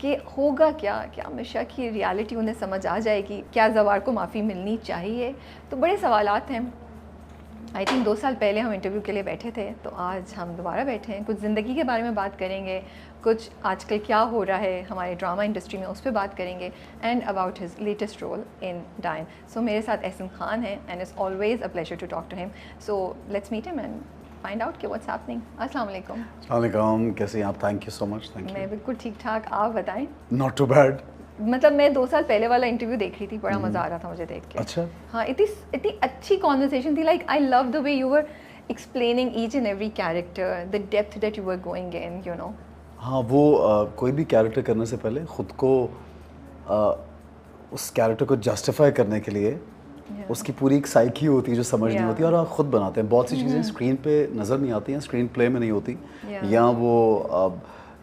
کہ ہوگا کیا میشا کی ریالٹی انہیں سمجھ آ جائے گی, کیا زوار کو معافی ملنی چاہیے. تو بڑے سوالات ہیں. آئی تھنک 2 سال پہلے ہم انٹرویو کے لیے بیٹھے تھے, تو آج ہم دوبارہ بیٹھے ہیں. کچھ زندگی کے بارے میں بات کریں گے, کچھ آج کل کیا ہو رہا ہے ہمارے ڈرامہ انڈسٹری میں اس پہ بات کریں گے, and about his latest role in Dayan. So میرے ساتھ احسن خان ہیں, and it's always a pleasure to talk to him. So let's meet him and find out کہ واٹس ہیپننگ. السلام علیکم. السلام علیکم, کیسے ہیں آپ؟ Thank you so much. میں بالکل ٹھیک ٹھاک, آپ بتائیں. Not too bad. مطلب میں 2 سال پہلے والا انٹرویو دیکھ رہی تھی, بڑا مزہ آ رہا تھا مجھے دیکھ کے. اچھا. ہاں, اتنی اچھی کانورسیشن تھی. Like I love the way you were explaining each and every character, the depth that you were going in, you know. ہاں, وہ کوئی بھی کیریکٹر کرنے سے پہلے خود کو اس کیریکٹر کو جسٹیفائی کرنے کے لیے اس کی پوری ایک سائیکی ہوتی ہے جو سمجھنی ہوتی ہے, اور آپ خود بناتے ہیں. بہت سی چیزیں اسکرین پہ نظر نہیں آتی ہیں, اسکرین پلے میں نہیں ہوتی, یا وہ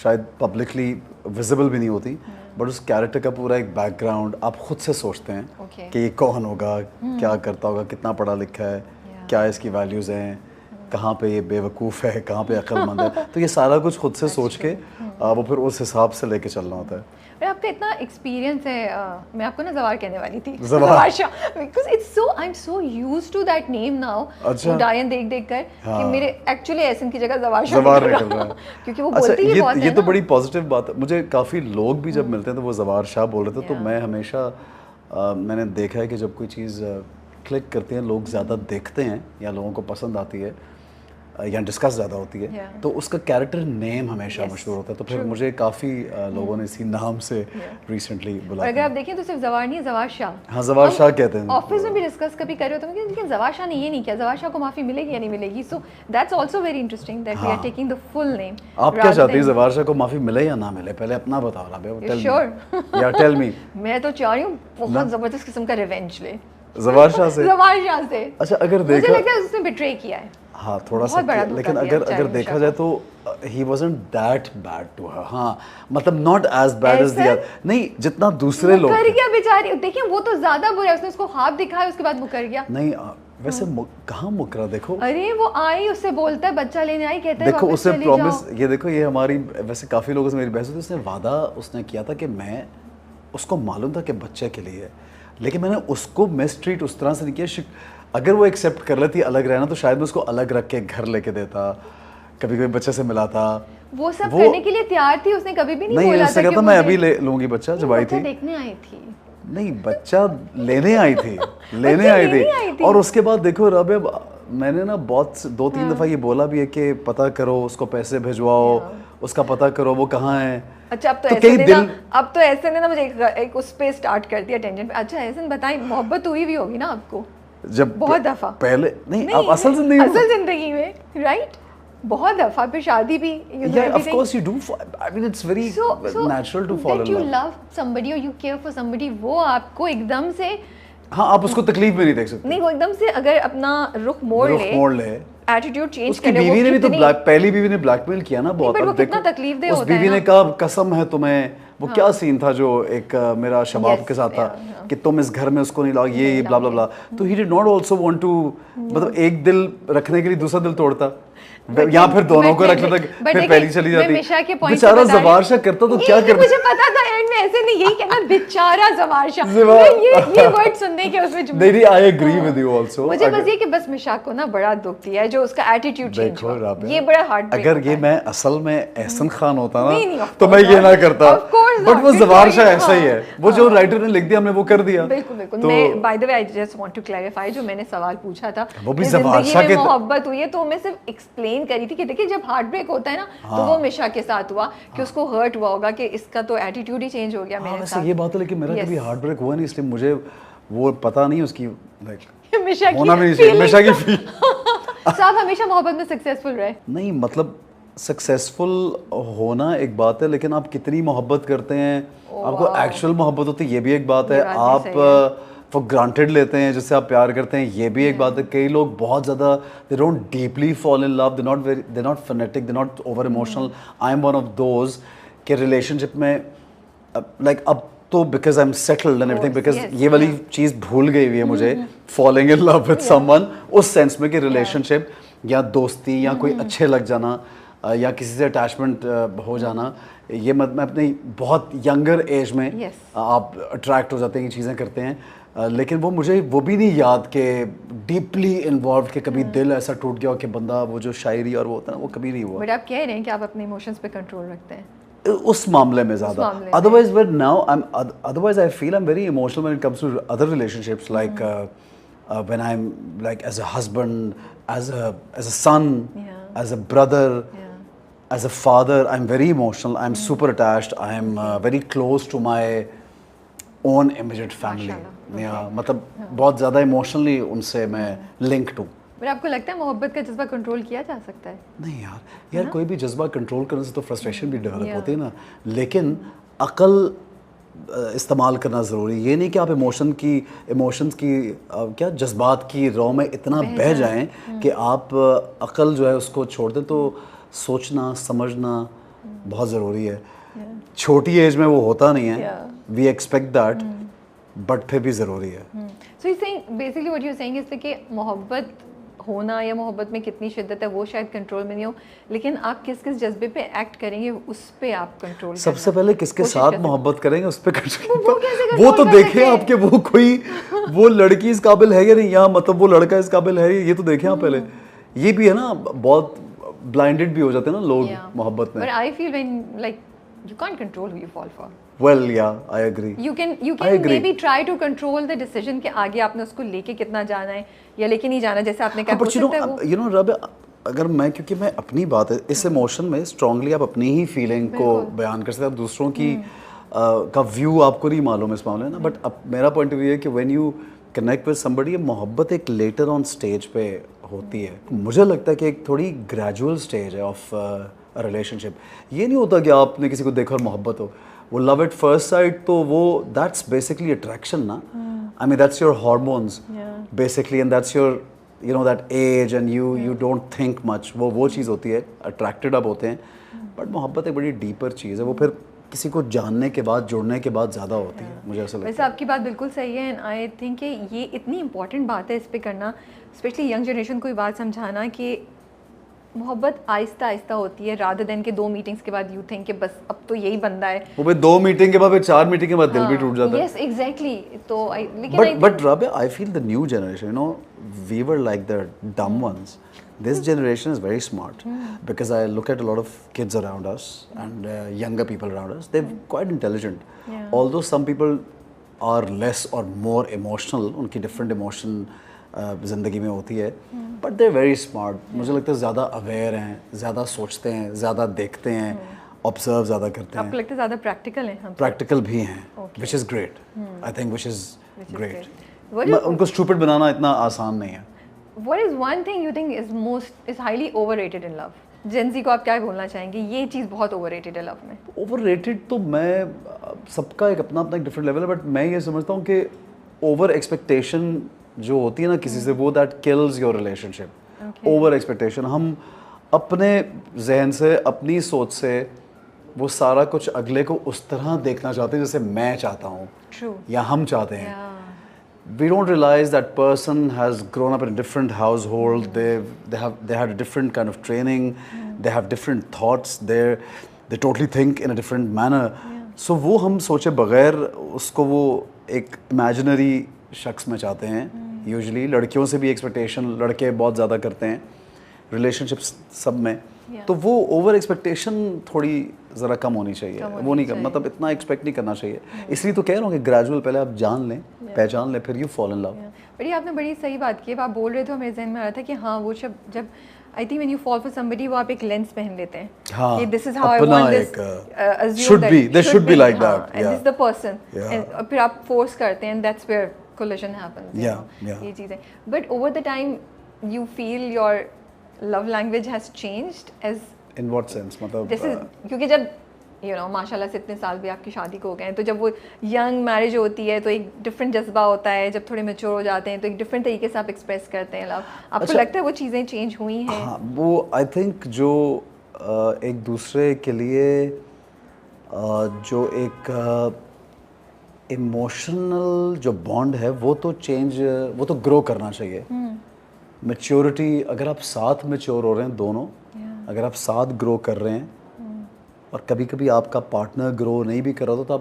شاید پبلکلی ویزیبل بھی نہیں ہوتی, بٹ اس کیریکٹر کا پورا ایک بیک گراؤنڈ آپ خود سے سوچتے ہیں کہ یہ کون ہوگا, کیا کرتا ہوگا, کتنا پڑھا لکھا ہے, کیا اس کی ویلیوز ہیں, کہاں پہ یہ بے وقوف ہے, کہاں پہ عقل مند ہے. تو یہ سارا کچھ خود سے سوچ کے وہ پھر اس حساب سے لے کے چلنا ہوتا ہے. آپ کا اتنا ایکسپیرینس ہے. میں آپ کو نا زوار کہنے والی تھی, Zawar Shah, because it's so I am so used to that name now, Dayan دیکھ دیکھ کر کہ میرے ایکچولی احسن کی جگہ زوار شاہ نکل رہا ہے, کیونکہ وہ بولتی ہی بہت ہے. یہ تو بڑی پازیٹیو بات ہے. مجھے کافی لوگ بھی جب ملتے ہیں تو وہ زوار شاہ بول رہے تھے, تو میں ہمیشہ میں نے دیکھا ہے کہ جب کوئی چیز کلک کرتے ہیں, لوگ زیادہ دیکھتے ہیں یا لوگوں کو پسند آتی ہے یا ڈسکس زیادہ ہوتی ہے, تو اس کا کیریکٹر نیم ہمیشہ مشہور ہوتا ہے. تو پھر مجھے کافی لوگوں نے اسی نام سے ریسنٹلی بلایا. اگر آپ دیکھیں تو صرف زوار نہیں, زوار شاہ. ہاں, زوار شاہ کہتے ہیں. آفس میں بھی ڈسکس کبھی کر رہے ہوتے ہیں, لیکن زوار شاہ نے یہ نہیں کیا, زوار شاہ کو معافی ملے گی یا نہیں ملے گی. So that's also very interesting that we are taking the full name. آپ کیا چاہتی ہیں, زوار شاہ کو معافی ملے یا نہ ملے؟ پہلے اپنا بتاؤ نا. شیور یا ٹیل می. میں تو چاہ رہی ہوں بہت زبردست قسم کا ریونج لے زوار شاہ سے. زوار شاہ سے. اچھا, اگر مجھے لگتا ہے اس نے بیٹرے کیا ہے. ہاں, تھوڑا سا, لیکن اگر دیکھا جائے تو ہی wasn't that bad to her. ہاں, مطلب not as bad as the other. نہیں, جتنا دوسرے لوگ مکر گیا بیچاری. دیکھیں وہ تو زیادہ برا ہے, اس نے اس کو خواب دکھایا, اس کے بعد مکر گیا. نہیں, ویسے کہاں مکرا. دیکھو, ارے وہ آئی, اس سے بولتا ہے بچہ لینے آئی, کہتا ہے دیکھو اس نے پرومس, یہ دیکھو یہ ہماری ویسے کافی لوگوں سے میری بحث ہوتی ہے, اس نے وعدہ اس نے کیا تھا کہ میں, اس کو معلوم تھا کہ بچے کے لیے, لیکن میں نے اس کو مسٹریٹ اس طرح سے نہیں کیا. اگر وہ ایکسیپٹ کر لیتی الگ رہنا, تو شاید میں اس کو الگ رکھ کے گھر لے کے دیتا, کبھی کبھی بچے سے ملاتا. وہ سب کرنے کے لیے تیار تھی, اس نے کبھی بھی نہیں بولا تھا کہ میں ابھی لے لوں گی بچہ. جب آئی تھی دیکھنے آئی تھی, نہیں, بچہ لینے آئی تھی, لینے آئی تھی. اور اس کے بعد دیکھو رابعہ, میں نے نا بہت 2-3 دفعہ یہ بولا بھی ہے کہ پتہ کرو, اس کو پیسے بھیجواؤ, اس کا پتہ کرو وہ کہاں ہے. اچھا, اب تو ایسے نے نا مجھے ایک اس پہ اسٹارٹ کر دیا ٹینشن پہ. اچھا ایسے بتائیں, محبت ہوئی بھی ہوگی نا آپ کو جب بہت دفعہ پہلے؟ نہیں, اب اصل زندگی میں رائٹ, بہت دفعہ, پھر شادی بھی. Yeah, of course you do. I mean it's very natural to fall in love. That you love somebody or you care for somebody, وہ آپ کو ایک دم سے, ہاں, آپ اس کو تکلیف میں نہیں دیکھ سکتے. نہیں, وہ ایک دم سے اگر اپنا رخ موڑ لے, ایٹیٹیوڈ چینج اس کی بیوی نے بھی تو پہلی بیوی نے بلیک میل کیا نا بہت. اب دیکھو تکلیف دہ ہوتا ہے. اس بیوی نے کہا قسم ہے تمہیں, وہ کیا سین تھا جو ایک میرا شباب کے ساتھ تھا کہ تم اس گھر میں اس کو نہیں لاؤ, یہ بلا بلا بلا. تو he did not also want to, مطلب ایک دل رکھنے کے لیے دوسرا دل توڑتا, یا پھر دونوں کو رکھ لیتا, پھر پہلی چلی جاتی. بیچارہ زوار شاہ کرتا تو کیا کرتا, مجھے پتا تھا اینڈ میں ایسے نہیں, یہی کہنا بیچارہ زوار شاہ, یہ ورڈ سننے کے اس میں نہیں, I agree with you also. مجھے بس یہ کہ بس مشاق کو نا بڑا دکھ دیا ہے جو اس کا ایٹیٹیوڈ چینج ہوا, یہ بڑا ہارڈ بریک. اگر یہ میں اصل میں احسن خان ہوتا نا تو میں یہ نہ کرتا, بٹ وہ زوار شاہ ایسا ہی ہے, وہ جو رائٹر نے لکھ دیا ہم نے وہ کر دیا. بالکل بالکل. میں by the way I just want to clarify, جو میں نے سوال پوچھا تھا وہ بھی زوار شاہ کے محبت ہوئی ہے, تو میں صرف ایکسپلین کری تھی کہ دیکھیں جب ہارٹ بریک ہوتا ہے نا, تو وہ مشا کے ساتھ ہوا کہ اس کو ہرٹ ہوا ہوگا کہ اس کا تو ایٹیٹیوڈ ہی چینج ہو گیا میرے ساتھ. یہ بات ہے, لیکن میرا کبھی ہارٹ بریک ہوا نہیں, اس لیے مجھے وہ پتا نہیں اس کی ہونا بھی نہیں چاہیے. مشا کی فیل. صاحب ہمیشہ محبت میں سکسیسفل رہے. نہیں, مطلب سکسیسفل ہونا ایک بات ہے, لیکن آپ کتنی محبت کرتے ہیں, آپ کو ایکچوئل محبت ہوتی ہے, یہ بھی ایک بات ہے. آپ فار گرانٹیڈ لیتے ہیں جس سے آپ پیار کرتے ہیں, یہ بھی ایک بات ہے. کئی لوگ بہت زیادہ they don't deeply fall in love, they're not fanatic, they're not over emotional. I'm one of those کہ ریلیشن شپ میں لائک اب تو because I am settled and ایوری تھنگ, بیکاز یہ والی چیز بھول گئی ہوئی ہے مجھے, falling in love with someone, اس سینس میں کہ ریلیشن شپ یا دوستی یا کوئی اچھے لگ جانا, یا کسی سے اٹیچمنٹ ہو جانا, یہ میں اپنی بہت ینگر ایج میں آپ اٹریکٹ ہو جاتے ہیں, یہ چیزیں کرتے ہیں, لیکن وہ مجھے وہ بھی نہیں یاد کہ ڈیپلی انوالوڈ کہ کبھی دل ایسا ٹوٹ گیا ہو کہ بندہ وہ جو شاعری اور وہ ہوتا ہے نا وہ کبھی نہیں ہوا. بٹ آپ کہہ رہے ہیں کہ آپ اپنے ایموشنز پہ کنٹرول رکھتے ہیں اس معاملے میں زیادہ. Otherwise I feel I am very emotional when it comes to other relationships, like when I'm like as a husband, as a son, as a brother, as a father, I'm very emotional, I'm super attached, I'm very close to my own immediate family. مطلب بہت زیادہ emotionally ان سے میں linked ہوں. پر آپ کو لگتا ہے محبت کا جذبہ کنٹرول کیا جا سکتا ہے؟ نہیں یار کوئی بھی جذبہ کنٹرول کرنے سے تو فرسٹریشن بھی ڈیولپ ہوتی ہے نا, لیکن عقل استعمال کرنا ضروری. یہ نہیں کہ آپ ایموشنز کی کیا جذبات کی رو میں اتنا بہہ جائیں کہ آپ عقل جو ہے اس کو چھوڑ دیں. تو سوچنا سمجھنا بہت ضروری ہے. چھوٹی ایج میں وہ ہوتا نہیں ہے, وی ایکسپیکٹ دیٹ, بٹ پھر بھی ضروری ہے. So you seeing basically what you seeing is کہ محبت ہونا یا محبت میں کتنی شدت ہے وہ شاید کنٹرول میں نہیں ہو, لیکن آپ کس کس جذبے پہ ایکٹ کریں گے اس پہ آپ کنٹرول. سب سے پہلے کس کے ساتھ محبت کریں گے اس پہ کنٹرول. وہ تو دیکھیں آپ کے وہ لڑکی اس قابل ہے یا نہیں, یا مطلب وہ لڑکا اس قابل ہے, یہ تو دیکھیں آپ پہلے. یہ بھی ہے نا, بہت بلائنڈڈ بھی ہو جاتے ہیں نا لوگ محبت میں. But I feel when like you can't control who you fall for. Well, yeah, I agree. You can maybe try to control the decision کہ آگے آپ نے اس کو لے کے کتنا جانا ہے یا لے کے نہیں جانا, جیسے آپ نے کہا. But you know رب, اگر کیونکہ میں اپنی بات ہے اس ایموشن میں اسٹرانگلی آپ اپنی ہی فیلنگ کو بیان کر سکتے ہیں, دوسروں کی کا ویو آپ کو نہیں معلوم اس معاملے میں نا. بٹ میرا پوائنٹ آف ویو ہے کہ when you connect with somebody, محبت ایک لیٹر آن اسٹیج پہ ہوتی ہے. مجھے لگتا ہے کہ ایک تھوڑی گریجول اسٹیج ہے آف ریلیشن شپ. یہ نہیں ہوتا کہ آپ نے کسی کو دیکھا اور محبت ہو. وہ لو ایٹ فرسٹ سائٹ تو وہ دیٹس بیسکلی اٹریکشن نا. I mean that's your hormones basically, and that's your you know that age, and you don't think much. وہ چیز ہوتی ہے, اٹریکٹیڈ اب ہوتے ہیں. بٹ محبت ایک بڑی ڈیپر چیز ہے, وہ پھر کسی کو جاننے کے بعد جڑنے کے بعد زیادہ ہوتی ہے. مجھے ایسا لگتا ہے. ویسے آپ کی بات بالکل صحیح ہے, اینڈ آئی تھنک کہ یہ اتنی امپورٹنٹ بات ہے اس پہ کرنا, اسپیشلی ینگ جنریشن کو یہ بات سمجھانا کہ محبت آہستہ آہستہ ہوتی ہے, رادر دین کہ 2 میٹنگس کے بعد یو تھنک کہ بس اب تو یہی بندہ ہے. وہ بھی 2 میٹنگ کے بعد پھر 4 میٹنگ کے بعد دل بھی ٹوٹ جاتا ہے. Yes exactly. تو لیکن but Rabia, I feel the new generation, you know we were like the dumb ones. This generation is very smart because I look at a lot of kids around us and younger people around us. They're quite intelligent. Although some people are less or more emotional, unki different emotion زندگی میں ہوتی ہے, but they very smart. مجھے لگتا ہے زیادہ aware ہیں, زیادہ سوچتے ہیں, زیادہ دیکھتے ہیں, آبزرو زیادہ کرتے ہیں. آپ کو لگتا ہے زیادہ پریکٹیکل ہیں؟ پریکٹیکل بھی ہیں, which is great. I think which is great. ان کو اسٹوپڈ بنانا اتنا آسان نہیں ہے. What is one thing you think is highly overrated in love? Gen Z کو آپ کیا بولنا چاہیں گے یہ چیز بہت اوور ریٹڈ ہے لو میں؟ اوور ریٹڈ تو میں سب کا ایک اپنا ایک ڈفرینٹ لیول ہے, بٹ میں یہ سمجھتا ہوں کہ اوور ایکسپیکٹیشن جو ہوتی ہے نا کسی سے, وہ that kills your relationship. Over expectation, ہم اپنے ذہن سے اپنی سوچ سے وہ سارا کچھ اگلے کو اس طرح دیکھنا چاہتے ہیں جیسے میں چاہتا ہوں یا ہم چاہتے ہیں. We don't realize that person has grown up in a different household. They had a different kind of training. They have different thoughts. They totally think in a different manner. So وہ ہم سوچے بغیر اس کو وہ ایک imaginary شخص میں چاہتے ہیں. Usually لڑکیوں سے بھی ایکسپیکٹیشن لڑکے بہت زیادہ کرتے ہیں ریلیشن شپس سب میں. تو وہ اوور ایکسپیکٹیشن تھوڑی ذرا کم ہونی چاہیے. وہ نہیں مطلب اتنا ایکسپیکٹ نہیں کرنا چاہیے. اس لیے تو کہہ رہا ہوں کہ گریجول پہلے آپ جان لیں, پہچان لیں, پھر یو فال ان لو. بڑی آپ نے بڑی صحیح بات کی. آپ بول رہے تھے میرے ذہن میں آ رہا تھا کہ ہاں وہ جب I think when you fall for somebody وہ آپ ایک لینس پہن لیتے ہیں کہ this is how I want this, should be there should be like that, and this is the person, and پھر آپ فورس کرتے ہیں, and that's where collision happens. یہ چیز ہے. But over the time you feel your love language has changed as in what sense? مطلب جیسے کیونکہ جب یو نو ماشاء اللہ سے اتنے سال بھی آپ کی شادی کو ہو گئے ہیں, تو جب وہ ینگ میرج ہوتی ہے تو ایک ڈفرینٹ جذبہ ہوتا ہے. جب تھوڑے میچور ہو جاتے ہیں تو ایک ڈفرینٹ طریقے سے آپ ایکسپریس کرتے ہیں لو. آپ کو لگتا ہے وہ چیزیں چینج ہوئی ہیں؟ ہاں, وہ آئی تھنک جو ایک دوسرے کے لیے جو ایک ایموشنل جو بانڈ ہے وہ تو چینج, وہ تو گرو کرنا چاہیے. میچورٹی, اگر آپ ساتھ میچور ہو رہے ہیں دونوں, اگر آپ ساتھ گرو کر رہے ہیں اور کبھی کبھی آپ کا پارٹنر گرو نہیں بھی کر رہا تو آپ